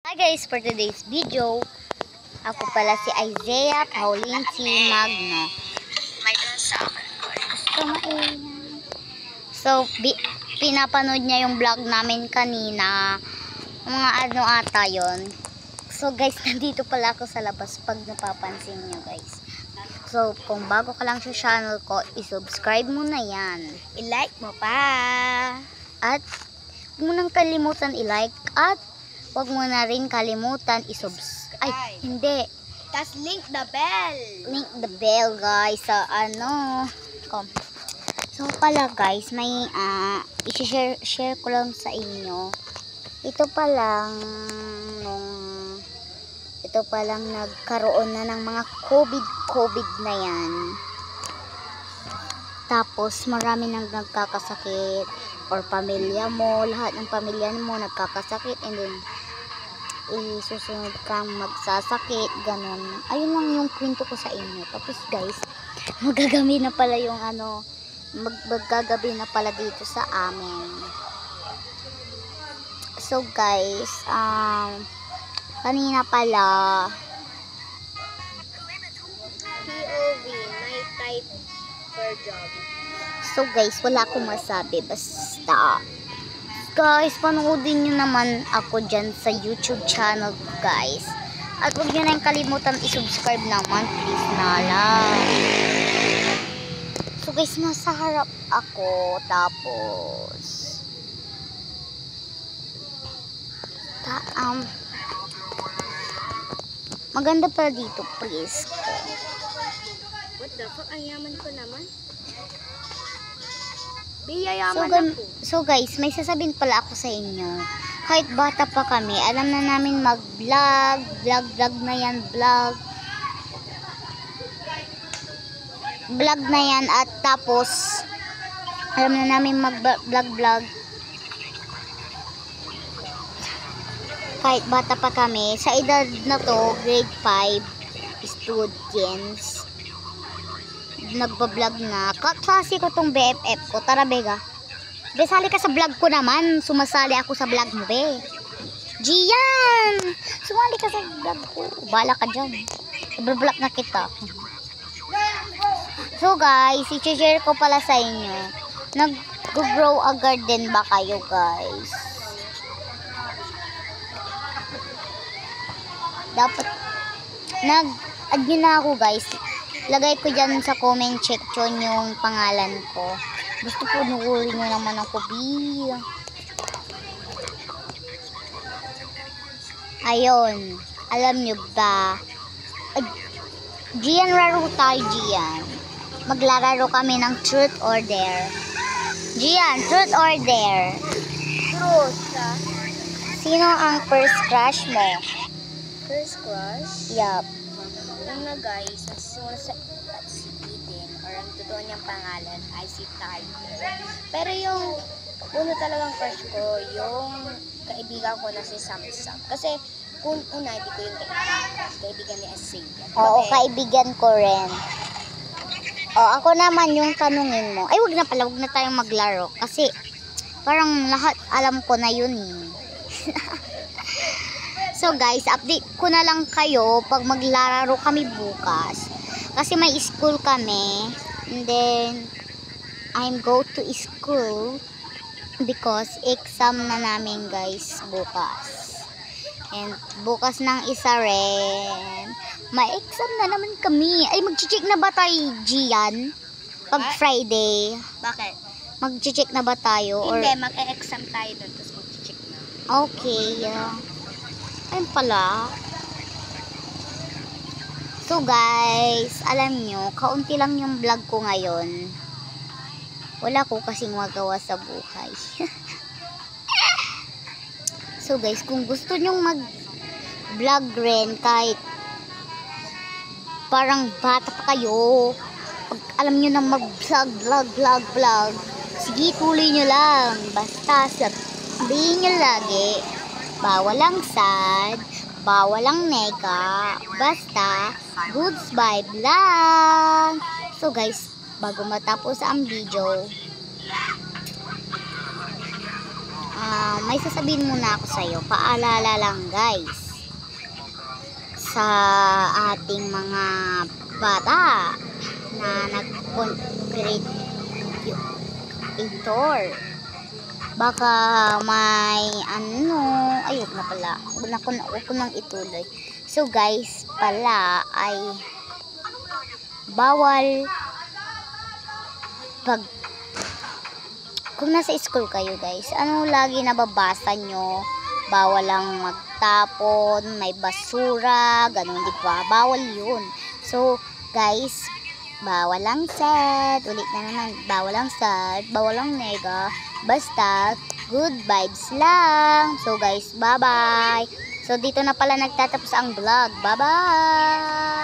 Hi guys, for today's video, ako pala si Isaiah Pauline C. Magno. Gusto maingay. So, pinapanood niya yung vlog namin kanina. Mga ano ata yun. So guys, nandito pala ako sa labas pag napapansin nyo guys. So, kung bago ka lang sa channel ko, isubscribe mo na yan. I-like mo pa. At huwag mo nang kalimutan i-like at huwag mo na rin kalimutan Ay, hindi. Tas link the bell. Link the bell, guys, sa ano. So, pala, guys, may, i-share ko lang sa inyo. Ito pa lang nagkaroon na ng mga COVID na yan. Tapos, marami nang nagkakasakit. Or pamilya mo, lahat ng pamilya mo nagkakasakit, and then susunod kang magsasakit, ganun. Ayun lang yung kwento ko sa inyo. Tapos guys, magagabi na pala yung magagabi na pala dito sa amin. So guys, kanina pala POV, my type for job. So guys, wala akong masabi, basta guys, panoodin nyo naman ako dyan sa YouTube channel ko guys. At huwag nyo na yung kalimutan i-subscribe naman, please na lang. So guys, nasa harap ako, tapos maganda pala dito, please. What the fuck, ang yaman ko naman. Biyayaman ako. So guys, may sasabihin pala ako sa inyo. Kahit bata pa kami, alam na namin mag-vlog na yan, vlog na yan, at tapos alam na namin mag-vlog. Kahit bata pa kami, sa edad na to, grade 5 students, nagbablog na. Kaklase ko tong BFF ko. Tara bega, sali ka sa vlog ko naman. Sumasali ako sa vlog mo, be. Gian, sumali ka sa vlog ko. Bala ka dyan, i-vlog na kita. So guys, i-share ko pala sa inyo, nag-grow a garden ba kayo guys? Dapat nag-add nyo na ako guys. Lagay ko dyan sa comment section yung pangalan ko. Gusto po nukurin nyo naman ako, bi. Ayun. Alam nyo ba? Gian, laro tayo, Gian. Maglalaro kami ng truth or dare. Gian, truth or dare? Truth, ha? Sino ang first crush mo? First crush? Yup. Una guys, nagsisimula sa si Eden, or ang totoo niyang pangalan ay si Tyler. Pero yung uno talagang crush ko, yung kaibigan ko na si Samsam. Kasi kung una, hindi ko yung kaibigan ni Isaiah. Oo, kaibigan ko rin. Ako naman yung tanungin mo. Ay, wag na tayong maglaro. Kasi parang lahat alam ko na yun eh. So guys, update ko na lang kayo pag maglalaro kami bukas. Kasi may school kami. And then, I'm go to school because exam na namin guys bukas. And bukas ng isa rin, may exam na naman kami. Ay, mag-check na ba tayo, Gian? Pag Friday. Bakit? Mag-check na ba tayo? Hindi, mag-e-exam tayo doon, tapos mag-check na. Okay. Ayun pala. So guys, alam nyo, kaunti lang yung vlog ko ngayon. Wala ko kasing magawa sa buhay. So guys, kung gusto nyong mag-vlog rin, kahit parang bata pa kayo, pag alam nyo na mag-vlog, sige, tuloy nyo lang. Basta sabihin nyo lagi, bawal ang sad, bawal ang nega, basta goods vibe lang. So guys, bago matapos ang video, may sasabihin muna ako sa'yo. Paalala lang guys. Sa ating mga bata na nag-content creator. Baka may ayun na pala. Huwag ko nang ituloy. So guys, pala ay bawal kung nasa school kayo guys, lagi nababasa nyo? Bawal lang magtapon, may basura, ganun, di ba? Bawal yun. So guys, bawal lang sad, ulit na naman, bawal lang sad, bawal lang nega, basta good vibes lang. So guys, bye bye. So dito na pala nagtatapos ang vlog. Bye bye.